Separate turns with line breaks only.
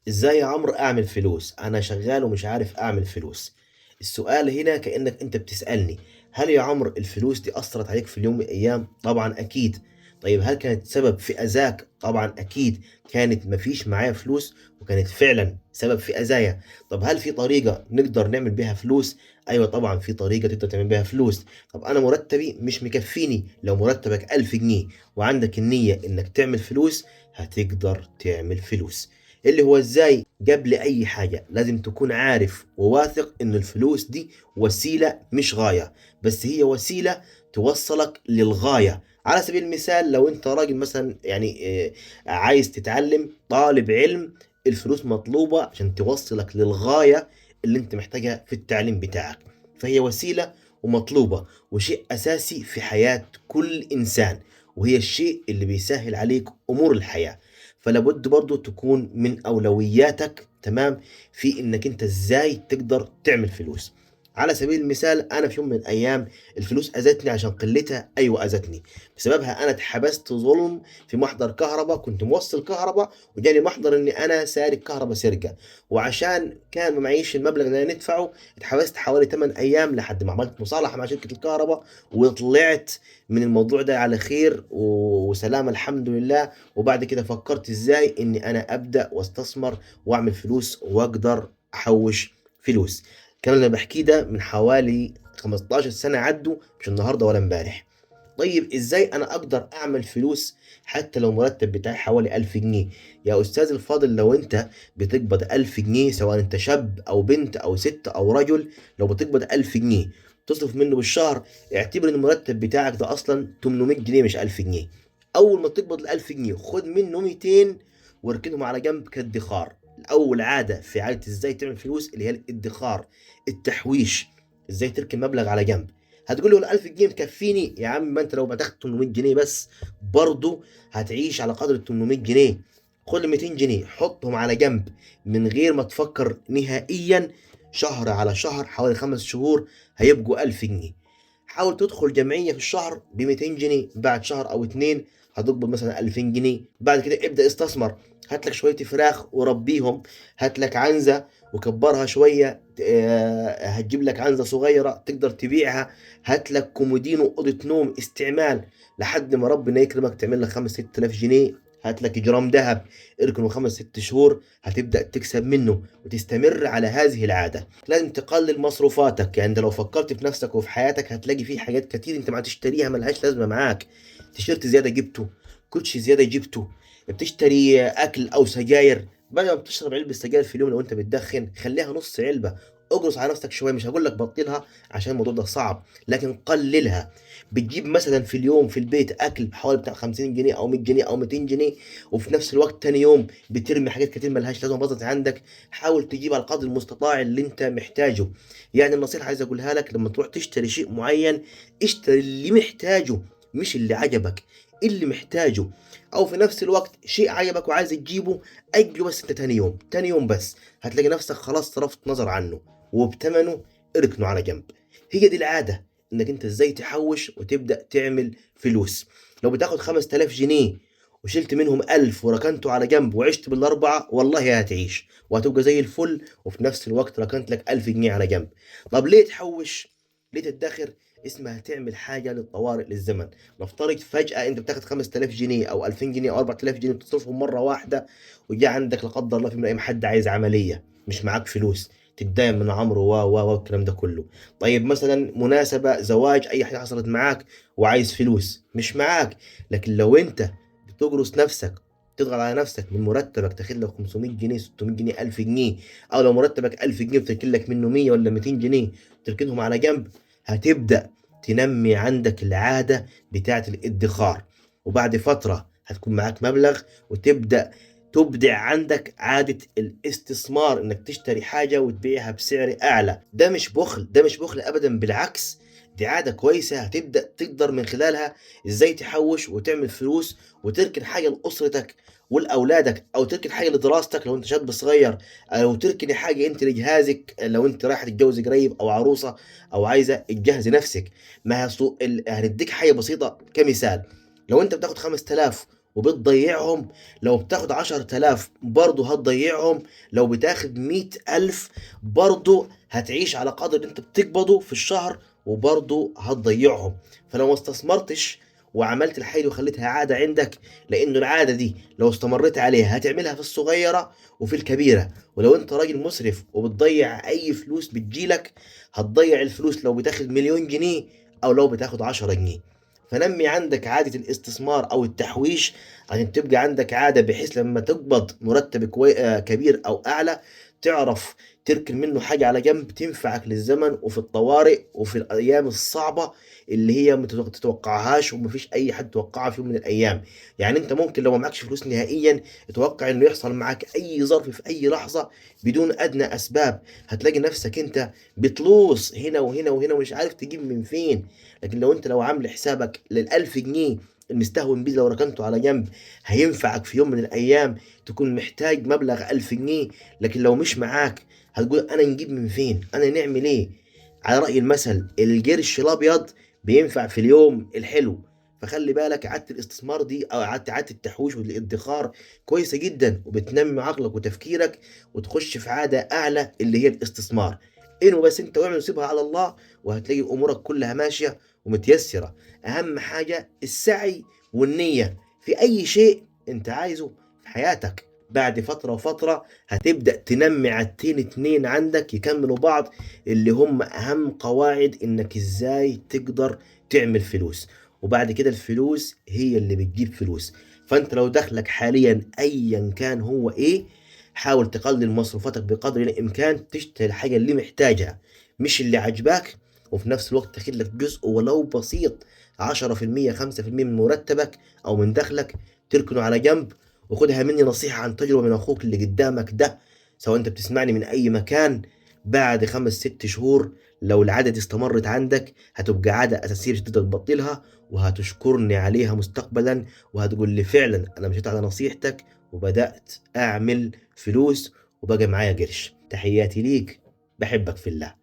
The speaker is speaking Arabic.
ازاي يا عمرو اعمل فلوس؟ انا شغال ومش عارف اعمل فلوس. السؤال هنا كأنك انت بتسألني، هل يا عمرو الفلوس دي اثرت عليك في اليوم من الايام؟ طبعا اكيد. طيب هل كانت سبب في اذاك؟ طبعا اكيد. كانت مفيش معايا فلوس وكانت فعلا سبب في اذايا. طب هل في طريقة نقدر نعمل بيها فلوس؟ ايوه طبعا في طريقة تقدر تعمل بيها فلوس. طب انا مرتبي مش مكفيني. لو مرتبك 1000 جنيه وعندك النية انك تعمل فلوس، هتقدر تعمل فلوس. اللي هو ازاي؟ قبل اي حاجة لازم تكون عارف وواثق ان الفلوس دي وسيلة مش غاية، بس هي وسيلة توصلك للغاية. على سبيل المثال لو انت راجل مثلا عايز تتعلم طالب علم، الفلوس مطلوبة عشان توصلك للغاية اللي انت محتاجها في التعليم بتاعك. فهي وسيلة ومطلوبة وشيء اساسي في حياة كل انسان، وهي الشيء اللي بيسهل عليك امور الحياة. فلا بد برضو تكون من اولوياتك، تمام، في انك انت ازاي تقدر تعمل فلوس. على سبيل المثال انا في يوم من الايام الفلوس اذتني عشان قلتها، ايوه اذتني. بسببها انا اتحبست ظلم في محضر كهرباء، كنت موصل كهرباء وجاني محضر اني انا سارق كهرباء سرقه، وعشان كان ما معيش المبلغ اللي انا ندفعه اتحبست حوالي 8 ايام لحد ما عملت مصالحه مع شركه الكهرباء وطلعت من الموضوع ده على خير وسلام الحمد لله. وبعد كده فكرت ازاي اني انا ابدا واستثمر واعمل فلوس واقدر احوش فلوس. الكلام اللي أنا بحكيه ده من حوالي 15 سنة عدوا، مش النهارده ولا امبارح. طيب ازاي انا اقدر اعمل فلوس حتى لو مرتب بتاعي حوالي 1000 جنيه؟ يا استاذ الفاضل، لو انت بتقبض 1000 جنيه، سواء انت شاب او بنت او ست او رجل، لو بتقبض 1000 جنيه تصرف منه بالشهر، اعتبر ان المرتب بتاعك ده اصلا 800 جنيه مش 1000 جنيه. اول ما تقبض ال 1000 جنيه خد منه 200 واركنهم على جنب كادخار. اول عادة في عادة ازاي تعمل فلوس اللي هي الادخار، التحويش. ازاي تركن مبلغ على جنب؟ هتقول له ال 1000 جنيه مكفيني يا عم؟ ما انت لو بتاخد 800 جنيه بس برضه هتعيش على قدر ال 800 جنيه. خد 200 جنيه حطهم على جنب من غير ما تفكر نهائيا. شهر على شهر حوالي 5 شهور هيبقوا 1000 جنيه. حاول تدخل جمعية في الشهر ب 200 جنيه، بعد شهر او اتنين هتقبض مثلا 2000 جنيه. بعد كده ابدأ استثمر، هات لك شوية فراخ وربيهم، هات لك عنزة وكبرها شوية، هتجيب لك عنزة صغيرة تقدر تبيعها، هات لك كومودينو أوضة نوم استعمال لحد ما ربنا يكرمك تعمل لك 5 6000 جنيه، هات لك جرام ذهب اركنه 5 6 شهور هتبدأ تكسب منه وتستمر على هذه العادة. لازم تقلل مصروفاتك، يعني انت لو فكرت في نفسك وفي حياتك هتلاقي في حاجات كتير انت ما تشتريها ملهاش لازمة معاك. تيشيرت زيادة جبته، كوتشي زيادة جبته، بتشتري اكل او سجاير، بدل ما بتشرب علبة سجاير في اليوم لو انت بتدخن خليها نص علبة. اقرص على نفسك شوية، مش هقول لك بطلها عشان الموضوع ده صعب، لكن قللها. بتجيب مثلا في اليوم في البيت اكل بحوالي بتاع 50 جنيه او 100 جنيه او 200 جنيه، وفي نفس الوقت تاني يوم بترمي حاجات كتير ملهاش لازمه باظت عندك. حاول تجيب على القدر المستطاع اللي انت محتاجه. يعني النصيحه عايز اقولها لك، لما تروح تشتري شيء معين اشتري اللي محتاجه مش اللي عجبك، اللي محتاجه. او في نفس الوقت شيء عجبك وعايز تجيبه، اجله بس انت تاني يوم، تاني يوم بس هتلاقي نفسك خلاص صرفت نظر عنه وبتمنه اركنه على جنب. هي دي العادة، انك انت ازاي تحوش وتبدأ تعمل فلوس. لو بتاخد 5000 جنيه وشلت منهم 1000 وركنته على جنب وعشت بالأربعة، والله هتعيش وهتبقى زي الفل، وفي نفس الوقت ركنت لك 1000 جنيه على جنب. طب ليه تحوش؟ ليه تدخر؟ اسمها تعمل حاجة للطوارئ للزمن. نفترض فجأة انت بتاخد 5000 جنيه او 2000 جنيه او 4000 جنيه بتصرفهم مرة واحدة، وجاء عندك لا قدر الله في يوم من الايام حد عايز عملية، مش معاك فلوس، تتداين من عمرو والكلام ده كله. طيب مثلا مناسبة زواج اي حاجة حصلت معاك وعايز فلوس مش معاك. لكن لو انت بتجرس نفسك، تضغط على نفسك من مرتبك تاخد لك 500 جنيه 600 جنيه 1000 جنيه، او لو مرتبك 1000 جنيه بتركن لك منه 100 ولا 200 جنيه تركنهم على جنب، هتبدأ تنمي عندك العادة بتاعة الادخار. وبعد فترة هتكون معاك مبلغ وتبدأ تبدع عندك عادة الاستثمار، انك تشتري حاجة وتبيعها بسعر اعلى. ده مش بخل، ده مش بخل ابدا، بالعكس دي عادة كويسة هتبدأ تقدر من خلالها ازاي تحوش وتعمل فلوس وتركن حاجة لأسرتك ولأولادك، أو تركن حاجة لدراستك لو أنت شاب صغير، أو تركن حاجة أنت لجهازك لو أنت رايح تتجوز قريب أو عروسة أو عايزة تجهزي نفسك. ما هي هنديك حاجة بسيطة كمثال. لو أنت بتاخد 5000 وبتضيعهم. لو بتاخد 10,000 برضه هتضيعهم، لو بتاخد 100,000 برضه هتعيش على قدر اللي انت بتقبضه في الشهر وبرضه هتضيعهم. فلو ما استثمرتش وعملت الحاجة دي وخليتها عادة عندك، لأنه العادة دي لو استمريت عليها هتعملها في الصغيرة وفي الكبيرة. ولو انت راجل مسرف وبتضيع أي فلوس بتجيلك، هتضيع الفلوس لو بتاخد مليون جنيه أو لو بتاخد 10 جنيه. فنمي عندك عادة الاستثمار أو التحويش عشان تبقى عندك عادة، بحيث لما تقبض مرتب كبير أو أعلى تعرف تركن منه حاجة على جنب تنفعك للزمن وفي الطوارئ وفي الأيام الصعبة اللي هي ما تتوقعهاش ومفيش أي حد توقعها في يوم من الأيام. يعني أنت ممكن لو ما معكش فلوس نهائيا تتوقع إنه يحصل معك أي ظرف في أي لحظة بدون أدنى أسباب، هتلاقي نفسك أنت بتلوص هنا وهنا وهنا ومش عارف تجيب من فين. لكن لو عامل حسابك لل1000 جنيه المستهون بيه، لو ركنته على جنب هينفعك في يوم من الأيام تكون محتاج مبلغ 1000 جنيه. لكن لو مش معاك هتقول أنا نجيب من فين؟ أنا نعمل إيه؟ على رأي المثل القرش الأبيض بينفع في اليوم الحلو. فخلي بالك عادة الاستثمار دي أو عادة التحويش والادخار كويسة جدا وبتنمي عقلك وتفكيرك وتخش في عادة أعلى اللي هي الاستثمار. إنه بس أنت واعمل وسيبها على الله وهتلاقي أمورك كلها ماشية ومتيسرة. أهم حاجة السعي والنية في أي شيء أنت عايزه في حياتك. بعد فترة وفترة هتبدأ تنمي عادتين اتنين عندك يكملوا بعض، اللي هم أهم قواعد إنك إزاي تقدر تعمل فلوس. وبعد كده الفلوس هي اللي بتجيب فلوس. فأنت لو دخلك حاليا أيا كان هو إيه، حاول تقلل مصروفاتك بقدر الإمكان، تشتري الحاجة اللي محتاجها مش اللي عجباك. وفي نفس الوقت تاخد لك جزء ولو بسيط، 10% 5% من مرتبك أو من دخلك تركنه على جنب. وخدها مني نصيحة عن تجربة من أخوك اللي قدامك ده، سواء أنت بتسمعني من أي مكان، بعد 5 6 شهور لو العادة دي استمرت عندك هتبقى عادة أساسية مش تقدر تبطلها، وهتشكرني عليها مستقبلا وهتقول لي فعلا أنا مشيت على نصيحتك وبدأت أعمل فلوس وبقى معايا قرش. تحياتي ليك، بحبك في الله.